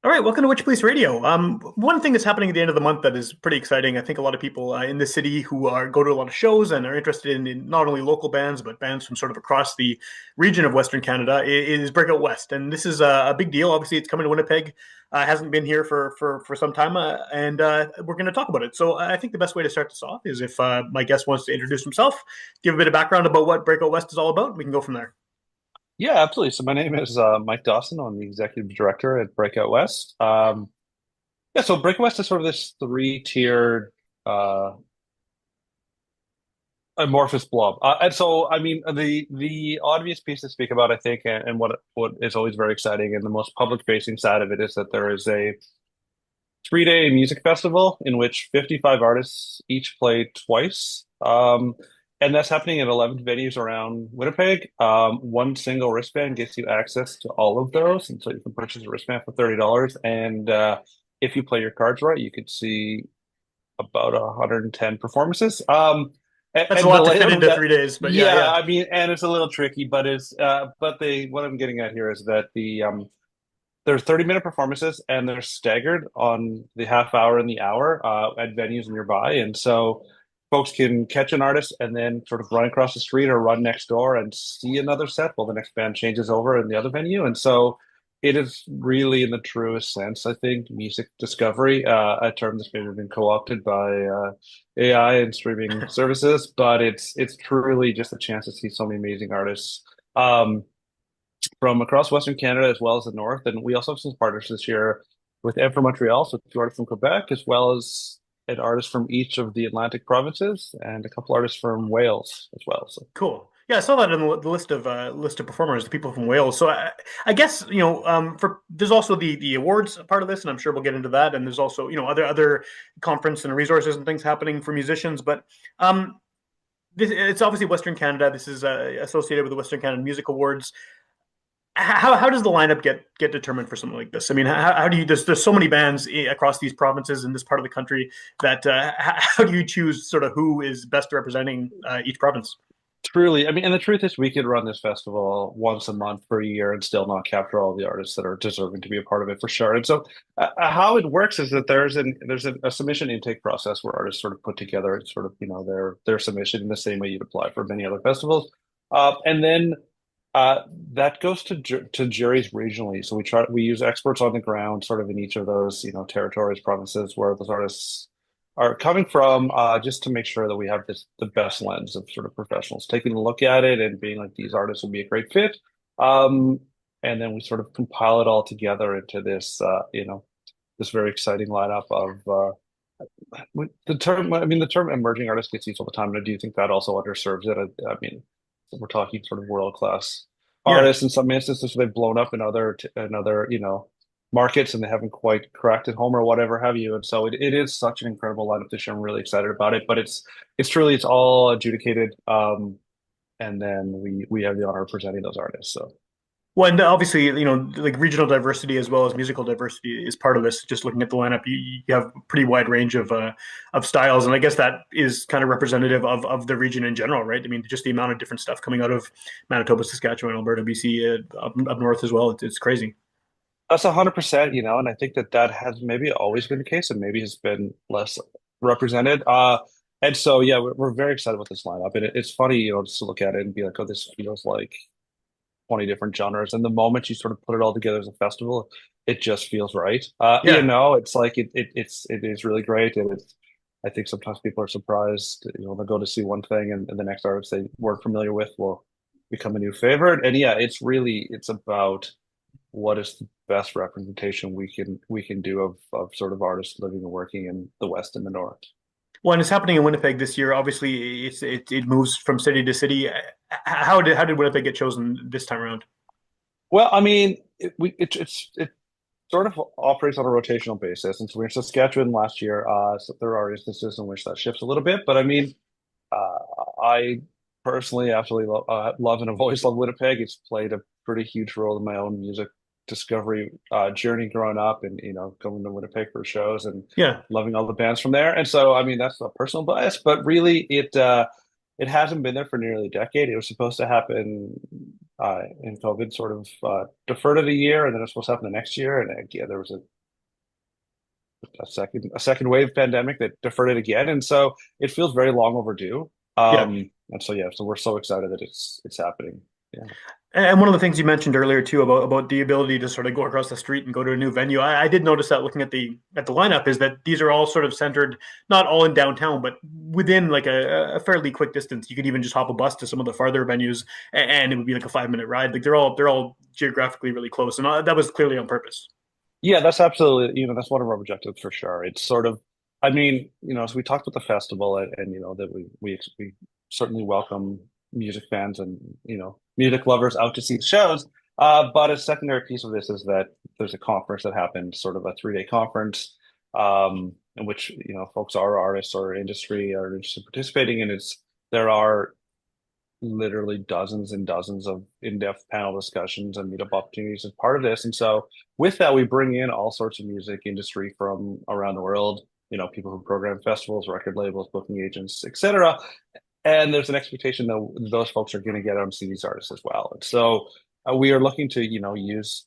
All right, welcome to Witchpolice Radio. One thing that's happening at the end of the month that is pretty exciting. I think a lot of people in the city who are go to a lot of shows and are interested in not only local bands but bands from sort of across the region of Western Canada is BreakOut West, and this is a big deal. Obviously, it's coming to Winnipeg. Hasn't been here for some time, and we're going to talk about it. So I think the best way to start this off is if my guest wants to introduce himself, give a bit of background about what BreakOut West is all about. We can go from there. Yeah, absolutely. So my name is Mike Dawson. I'm the executive director at BreakOut West. Yeah, so BreakOut West is sort of this three-tiered uh, amorphous blob. And so, I mean, the obvious piece to speak about, I think, and what is always very exciting and the most public-facing side of it is that there is a 3-day music festival in which 55 artists each play twice. And that's happening at 11 venues around Winnipeg. One single wristband gets you access to all of those. And so you can purchase a wristband for $30. And if you play your cards right, you could see about 110 performances. That's a And the lot to fit layout of into that, 3 days, but yeah, yeah, yeah. I mean, and it's a little tricky, but what I'm getting at here is that there's 30-minute performances and they're staggered on the half hour and the hour at venues nearby. And so folks can catch an artist and then sort of run across the street or run next door and see another set while the next band changes over in the other venue. And so it is really, in the truest sense, I think, music discovery, a term that's maybe been co-opted by AI and streaming services, but it's truly just a chance to see so many amazing artists. From across Western Canada as well as the North. And we also have some partners this year with Ed from Montreal, so two artists from Quebec, as well as an artist from each of the Atlantic provinces and a couple artists from Wales as well. So Cool. Yeah, I saw that in the list of performers, the people from Wales. So I guess for there's also the awards part of this, and I'm sure we'll get into that. And there's also other conference and resources and things happening for musicians. But it's obviously Western Canada. This is associated with the Western Canada Music Awards. How does the lineup get determined for something like this? I mean, how do you there's so many bands across these provinces in this part of the country that how do you choose sort of who is best representing each province? truly, I mean, and the truth is we could run this festival once a month for a year and still not capture all the artists that are deserving to be a part of it for sure. And so how it works is that there's a submission intake process where artists sort of put together sort of, their submission in the same way you'd apply for many other festivals. And then that goes to juries regionally. So we use experts on the ground, sort of in each of those territories, provinces where those artists are coming from, just to make sure that we have the best lens of sort of professionals taking a look at it and being like these artists will be a great fit. Um, and then we sort of compile it all together into this very exciting lineup of the term emerging artist gets used all the time. And do you think that also underserves it? I mean, we're talking sort of world class Yeah. artists in some instances. They've blown up in other markets and they haven't quite cracked it home or whatever have you. And so it is such an incredible lineup this year. I'm really excited about it. But it's all adjudicated. And then we have the honor of presenting those artists. So Well, and obviously, like regional diversity as well as musical diversity is part of this. Just looking at the lineup, you have a pretty wide range of styles, and I guess that is kind of representative of the region in general, right? I mean, just the amount of different stuff coming out of Manitoba, Saskatchewan, Alberta, BC, up north as well. It's crazy. that's 100%, and I think that has maybe always been the case and maybe has been less represented. And so, yeah, we're very excited with this lineup. And it's funny, just to look at it and be like, oh, this feels like 20 different genres. And the moment you sort of put it all together as a festival, it just feels right. Yeah. It's like it is really great. And I think sometimes people are surprised, they'll go to see one thing and the next artist they weren't familiar with will become a new favorite. And yeah, it's about what is the best representation we can do of sort of artists living and working in the West and the North. Well, and it's happening in Winnipeg this year. Obviously, it moves from city to city. How did Winnipeg get chosen this time around? Well, I mean, it sort of operates on a rotational basis. And so we were in Saskatchewan last year. So there are instances in which that shifts a little bit. But I mean, uh, I personally absolutely love and have always loved Winnipeg. It's played a pretty huge role in my own music discovery journey growing up and, going to Winnipeg for shows and Yeah. loving all the bands from there. And so, I mean, that's a personal bias, but really it hasn't been there for nearly a decade. It was supposed to happen in COVID sort of deferred it a year, and then it was supposed to happen the next year, and again, there was a second wave pandemic that deferred it again, and so it feels very long overdue. Yeah. And so yeah, so we're so excited that it's happening. Yeah. And one of the things you mentioned earlier too about the ability to sort of go across the street and go to a new venue, I did notice that looking at the lineup is that these are all sort of centered, not all in downtown, but within like a fairly quick distance. You could even just hop a bus to some of the farther venues, and it would be like a 5 minute ride. Like they're all geographically really close, and that was clearly on purpose. Yeah, that's absolutely, that's one of our objectives for sure. It's sort of, I mean, as we talked with the festival and that we certainly welcome music fans and, music lovers out to see the shows. But a secondary piece of this is that there's a conference that happened, sort of a 3-day conference, in which, folks are artists or industry are interested in participating in. There are literally dozens and dozens of in-depth panel discussions and meetup opportunities as part of this. And so with that, we bring in all sorts of music industry from around the world, people who program festivals, record labels, booking agents, etc. And there's an expectation that those folks are going to get out and see these artists as well. And so we are looking to, use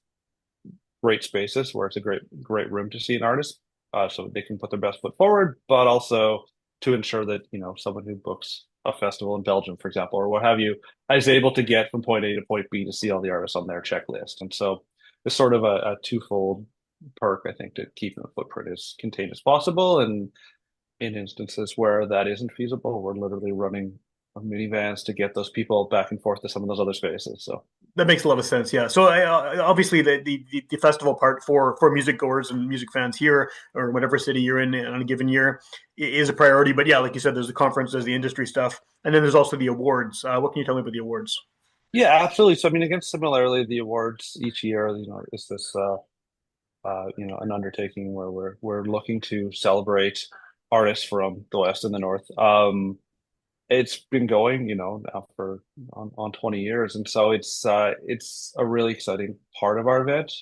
great spaces where it's a great room to see an artist, so they can put their best foot forward, but also to ensure that, someone who books a festival in Belgium, for example, or what have you, is able to get from point A to point B to see all the artists on their checklist. And so it's sort of a twofold perk, I think, to keeping the footprint as contained as possible. And in instances where that isn't feasible, we're literally running minivans to get those people back and forth to some of those other spaces. So That makes a lot of sense. Yeah. So obviously the festival part for music goers and music fans here or whatever city you're in on a given year is a priority. But yeah, like you said, there's the conference, there's the industry stuff, and then there's also the awards. What can you tell me about the awards? yeah, absolutely. So I mean, again, similarly, the awards each year, is this an undertaking where we're looking to celebrate artists from the West and the North. It's been going, now for on 20 years, and so it's a really exciting part of our event.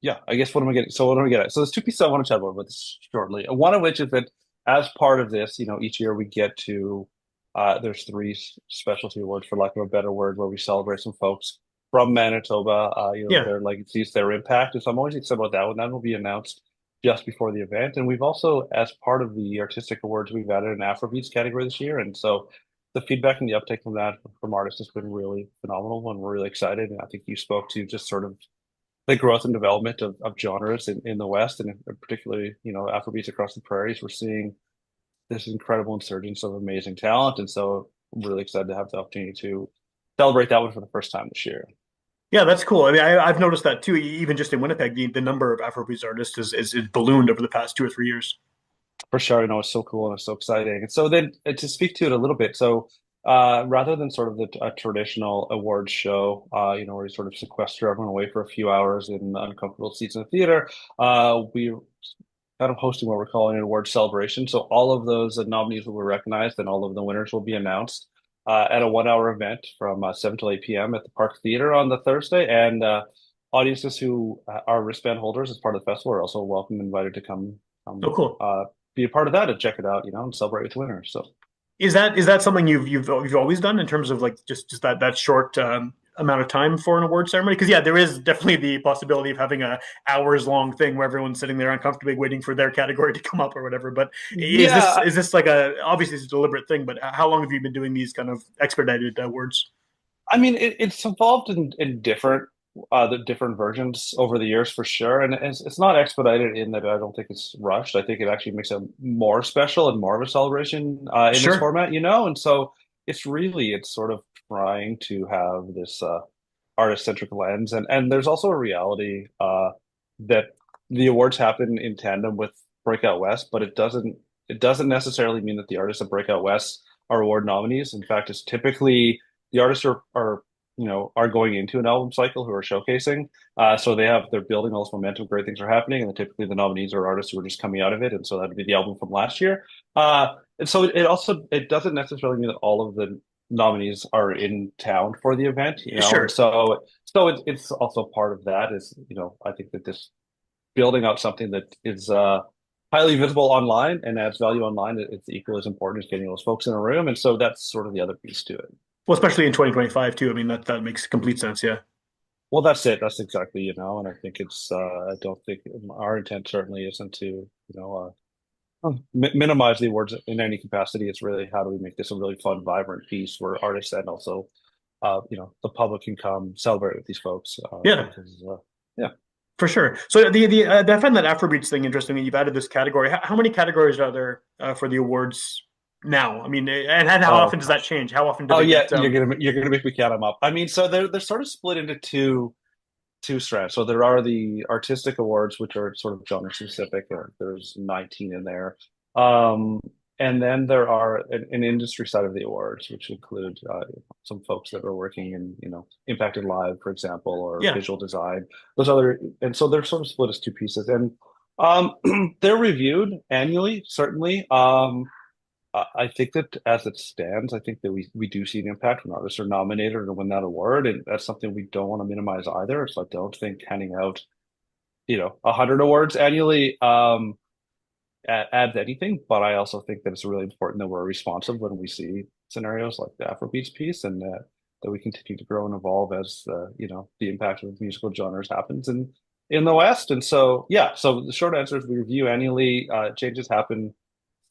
Yeah, I guess what am I getting? So what am I getting at? So there's two pieces I want to chat about this shortly. One of which is that as part of this, each year we get to there's three specialty awards, for lack of a better word, where we celebrate some folks from Manitoba, Yeah. their legacies, their impact. And so I'm always excited about that one. That will be announced just before the event. And we've also, as part of the artistic awards, we've added an Afrobeats category this year. And so the feedback and the uptake from that from artists has been really phenomenal, and we're really excited. And I think you spoke to just sort of the growth and development of genres in the West, and particularly, Afrobeats across the prairies. We're seeing this incredible insurgence of amazing talent. And so I'm really excited to have the opportunity to celebrate that one for the first time this year. Yeah, that's cool. I mean, I've noticed that too. Even just in Winnipeg, the number of Afrobeats artists is ballooned over the past 2 or 3 years. For sure, it's so cool and it's so exciting. And so then to speak to it a little bit, so rather than sort of a traditional awards show, where you sort of sequester everyone away for a few hours in uncomfortable seats in the theater, we kind of hosting what we're calling an award celebration. So all of those nominees will be recognized, and all of the winners will be announced at a 1 hour event from 7 till 8 p.m. at the Park Theater on the Thursday. And audiences who are wristband holders as part of the festival are also welcome and invited to come Oh, cool. be a part of that and check it out, and celebrate with the winners. So Is that something you've always done in terms of like just that short amount of time for an award ceremony? Because yeah, there is definitely the possibility of having a hours long thing where everyone's sitting there uncomfortably waiting for their category to come up or whatever. But is this yeah, is this like a obviously it's a deliberate thing? But how long have you been doing these kind of expedited awards? I mean, it's evolved in different the different versions over the years for sure, and it's not expedited in that I don't think it's rushed. I think it actually makes it more special and more of a celebration in this Sure. format, and so it's sort of trying to have this artist-centric lens, and there's also a reality that the awards happen in tandem with Breakout West, but it doesn't necessarily mean that the artists of Breakout West are award nominees. In fact, it's typically the artists are going into an album cycle who are showcasing. So they're building all this momentum, great things are happening, and then typically the nominees are artists who are just coming out of it, and so that'd be the album from last year. And so it doesn't necessarily mean that all of the nominees are in town for the event, and Sure. so it's also part of that is, I think that this building out something that is highly visible online and adds value online, it's equally as important as getting those folks in a room, and so that's sort of the other piece to it. Well, especially in 2025 too. I mean, that makes complete sense. Yeah. Well, that's it. That's exactly, and I think I don't think our intent certainly isn't to, minimize the awards in any capacity. It's really how do we make this a really fun, vibrant piece where artists and also, the public can come celebrate with these folks. Yeah. Because, yeah. For sure. So I find that Afrobeats thing interesting that you've added this category. How many categories are there for the awards now? I mean, and how often Oh, does that change? How often do oh they yeah. get? You're gonna make me count them up. I mean, so they're sort of split into two strands. So there are the artistic awards, which are sort of genre specific. There's 19 in there. Um, and then there are an industry side of the awards, which include some folks that are working in, impacted live, for example, or Yeah. visual design. And so they're sort of split as two pieces. And um, they're reviewed annually, certainly. I think that as it stands, I think that we do see an impact when artists are nominated or win that award, and that's something we don't want to minimize either. So I don't think handing out, 100 awards annually adds anything, but I also think that it's really important that we're responsive when we see scenarios like the Afrobeats piece, and that we continue to grow and evolve as the impact of musical genres happens in the West. And so yeah, so the short answer is we review annually. Changes happen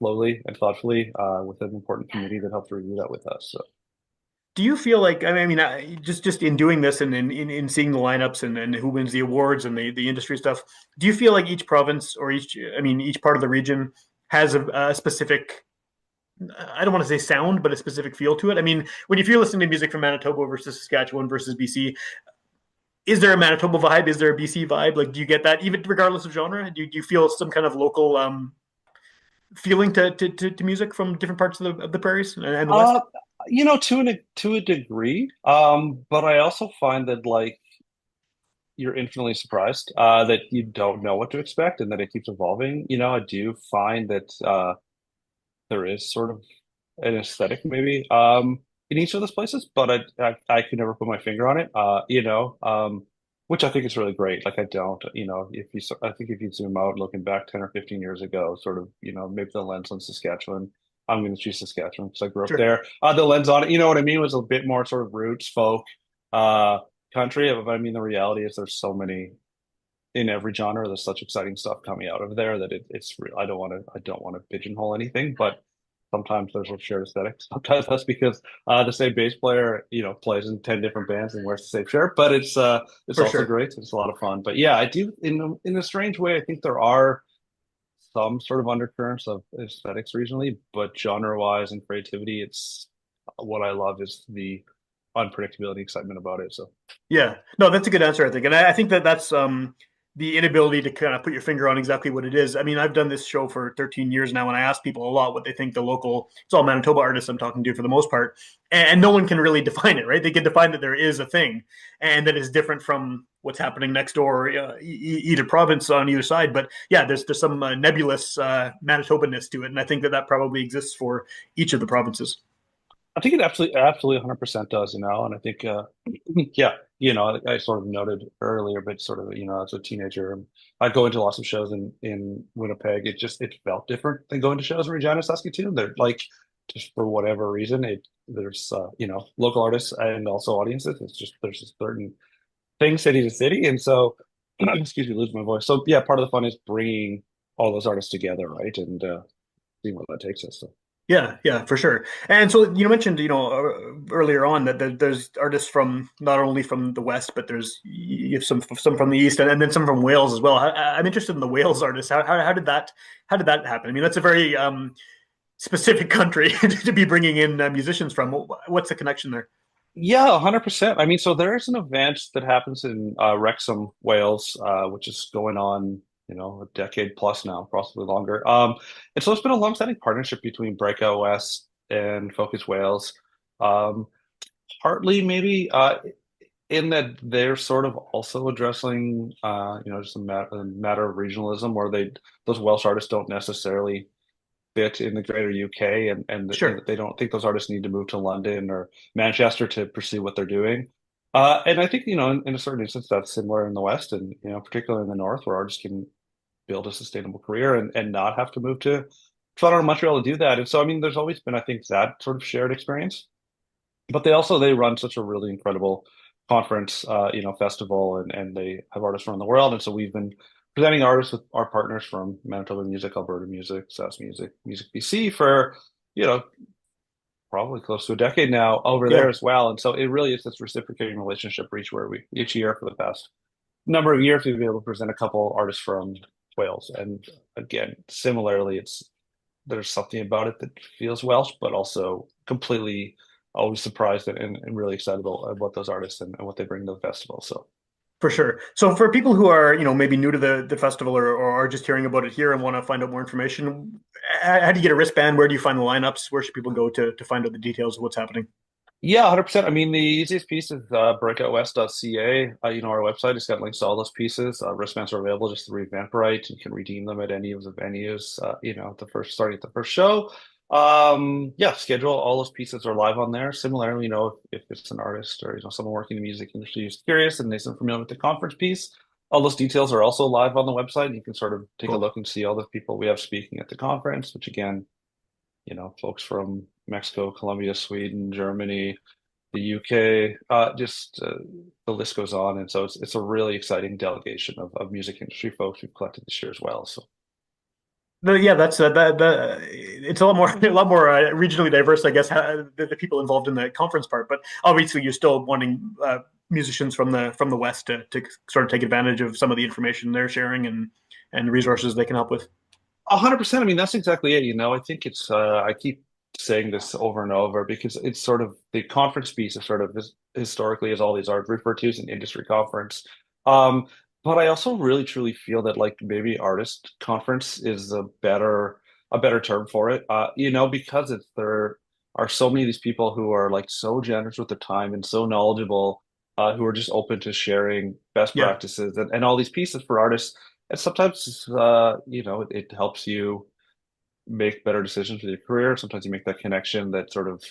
slowly and thoughtfully with an important committee that helps review that with us. So Do you feel like I mean just in doing this and in seeing the lineups and who wins the awards and the industry stuff, do you feel like each province or each part of the region has a specific I don't want to say sound, but a specific feel to it? I mean, if you're listening to music from Manitoba versus Saskatchewan versus BC, is there a Manitoba vibe? Is there a BC vibe? Like, do you get that even regardless of genre? Do you feel some kind of local feeling to music from different parts of the prairies and the West? uh to a degree, but I also find that like you're infinitely surprised that you don't know what to expect and that it keeps evolving. I do find that there is sort of an aesthetic maybe in each of those places, but I could never put my finger on it. Which I think is really great. Like I don't, I think if you zoom out, looking back 10 or 15 years ago, sort of, maybe the lens on Saskatchewan. I'm going to choose Saskatchewan because I grew up Sure, there. The lens on it, you know what I mean, was a bit more sort of roots folk uh country. I mean, the reality is there's so many in every genre. There's such exciting stuff coming out of there that it's real. I don't want to pigeonhole anything, but sometimes there's a shared aesthetic. Sometimes that's because the same bass player, plays in 10 different bands and wears the same shirt. But it's for also sure. great. It's a lot of fun. But yeah, I do in a strange way. I think there are some sort of undercurrents of aesthetics regionally, but genre wise and creativity, it's what I love is the unpredictability, excitement about it. So. Yeah, no, that's a good answer, I think, and I think that's the inability to kind of put your finger on exactly what it is. I mean, I've done this show for 13 years now, and I ask people a lot what they think the local. It's all Manitoba artists I'm talking to for the most part, and no one can really define it, right? They can define that there is a thing, and that is different from what's happening next door, either province on either side. But yeah, there's some nebulous Manitobaness to it, and I think that probably exists for each of the provinces. I think it absolutely 100% does, and I think, yeah, I sort of noted earlier, but sort of, as a teenager, I'd go into lots of shows in Winnipeg. It felt different than going to shows in Regina, Saskatoon. They're like, just for whatever reason, there's, local artists and also audiences. There's a certain thing city to city. And so, excuse me, lose my voice. So yeah, part of the fun is bringing all those artists together, right? And seeing where that takes us. So. Yeah, yeah, for sure. And so you mentioned, earlier on that there's artists from not only from the West, but you have some from the East, and then some from Wales as well. I'm interested in the Wales artists. How did that happen? I mean, that's a very specific country to be bringing in musicians from. What's the connection there? Yeah, 100%. I mean, so there's an event that happens in Wrexham, Wales, which is going on, a decade plus now, possibly longer. And so it's been a long-standing partnership between BreakOut West and Focus Wales. Um, Partly maybe in that they're sort of also addressing, just a matter of regionalism, where those Welsh artists don't necessarily fit in the greater UK, and Sure, they don't think those artists need to move to London or Manchester to pursue what they're doing. And I think, in a certain instance, that's similar in the West and, particularly in the North, where artists can build a sustainable career and not have to move to Toronto or Montreal to do that. And so, I mean, there's always been, I think, that sort of shared experience. but they run such a really incredible conference, festival, and they have artists around the world. And so we've been presenting artists with our partners from Manitoba Music, Alberta Music, SAS Music, Music BC for, you know, probably close to a decade now over there Yeah, as well. And so it really is this reciprocating relationship where we each year for the past number of years we've been able to present a couple artists from Wales. And again, similarly, it's there's something about it that feels Welsh, but also completely always surprised and really excited about those artists and what they bring to the festival. So for sure. So for people who are, maybe new to the festival or are just hearing about it here and want to find out more information, how do you get a wristband? Where do you find the lineups? Where should people go to find out the details of what's happening? yeah, 100%. I mean, the easiest piece is breakoutwest.ca. Our website has got links to all those pieces. Wristbands are available just through Eventbrite. You can redeem them at any of the venues, starting at the first show. Yeah, schedule. All those pieces are live on there. Similarly, if it's an artist or, someone working in the music industry who's curious and isn't familiar with the conference piece, all those details are also live on the website. You can sort of take a Cool. look and see all the people we have speaking at the conference, which again, folks from Mexico, Colombia, Sweden, Germany, the UK, the list goes on. And so it's a really exciting delegation of music industry folks we've collected this year as well. So No, yeah, that's it's a lot more a lot more regionally diverse, I guess, the people involved in the conference part. But obviously, you're still wanting musicians from the West to sort of take advantage of some of the information they're sharing and resources they can help with. 100%. I mean, that's exactly it. I think I keep saying this over and over because it's sort of the conference piece is sort of historically, as all these are referred to as an industry conference. Um, but I also really truly feel that like maybe artist conference is a better term for it. Because there are so many of these people who are like so generous with their time and so knowledgeable, who are just open to sharing best Yeah, practices and all these pieces for artists. And sometimes, it helps you make better decisions with your career. Sometimes you make that connection that sort of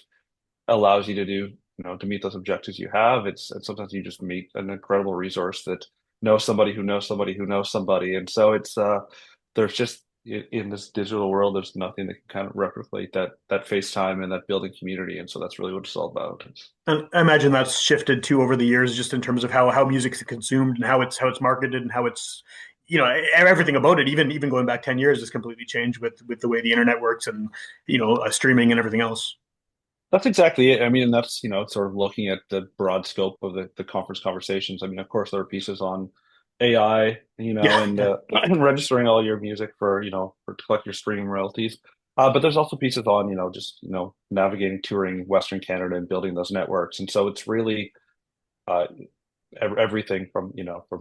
allows you to to meet those objectives you have. And sometimes you just meet an incredible resource that knows somebody who knows somebody who knows somebody. And so there's just in this digital world, there's nothing that can kind of replicate that FaceTime and that building community. And so that's really what it's all about. and I imagine that's shifted too over the years, just in terms of how music's consumed and how it's marketed and how it's everything about it. Even going back 10 years has completely changed with the way the internet works and streaming and everything else. That's exactly it. I mean, and that's, sort of looking at the broad scope of the conference conversations. I mean, of course, there are pieces on AI, Yeah, and yeah, and registering all your music for to collect your streaming royalties. But there's also pieces on, just, navigating, touring Western Canada and building those networks. And so it's really uh, everything from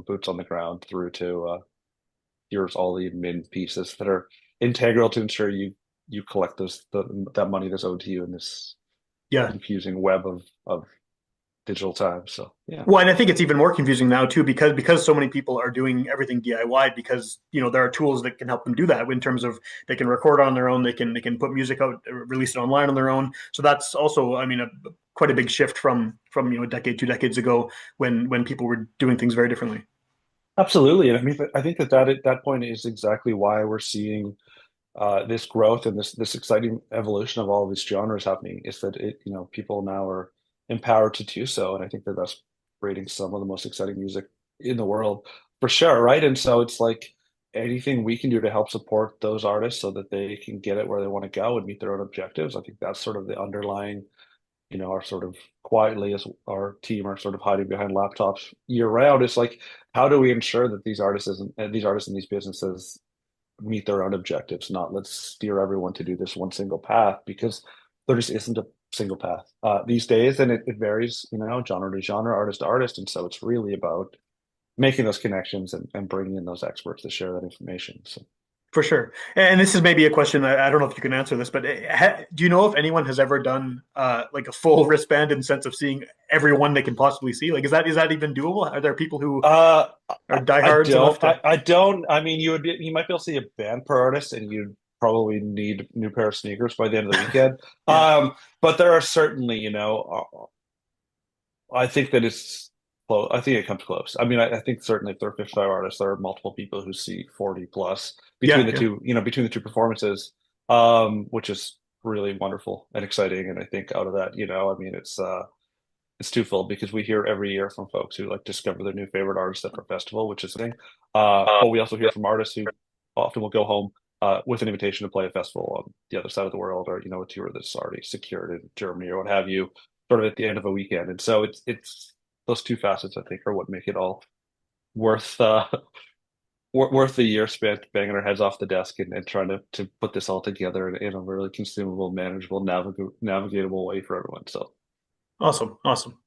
boots on the ground through to here's all the admin pieces that are integral to ensure you collect that money that's owed to you in this yeah. confusing web of digital time. So yeah, Well, and I think it's even more confusing now too because so many people are doing everything DIY because there are tools that can help them do that in terms of they can record on their own, they can put music out, release it online on their own. So that's also, I mean, quite a big shift from a decade, 2 decades ago when people were doing things very differently. absolutely. And I mean, I think that at that point is exactly why we're seeing this growth and this exciting evolution of all of these genres happening. Is that people now are empowered to do so, and I think that that's creating some of the most exciting music in the world for sure, right? And so it's like anything we can do to help support those artists so that they can get it where they want to go and meet their own objectives. I think that's sort of the underlying are sort of quietly as our team are sort of hiding behind laptops year round. It's like, how do we ensure that these artists and these businesses meet their own objectives, not let's steer everyone to do this one single path because there just isn't a single path these days. And it varies, genre to genre, artist to artist. And so it's really about making those connections and bringing in those experts to share that information. So For sure. And this is maybe a question I don't know if you can answer this, but do you know if anyone has ever done like a full wristband in the sense of seeing everyone they can possibly see? Like, is that even doable? Are there people who Uh, are I diehards enough don't. to? I don't. I mean, you might be able to see a band per artist, and you'd probably need a new pair of sneakers by the end of the weekend. Yeah, But there are certainly, I think that it's close. I think it comes close. I mean, I think certainly if there are 55 artists, there are multiple people who see 40 plus between yeah, the yeah. two, between the two performances, which is really wonderful and exciting. And I think out of that, I mean, it's twofold because we hear every year from folks who like discover their new favorite artist at our festival, which is a thing. But we also hear from artists who often will go home with an invitation to play a festival on the other side of the world, or a tour that's already secured in Germany or what have you, sort of at the end of a weekend. And so it's those two facets I think are what make it all worth worth the year spent banging our heads off the desk and trying to put this all together in a really consumable, manageable, navigatable way for everyone. So Awesome, awesome.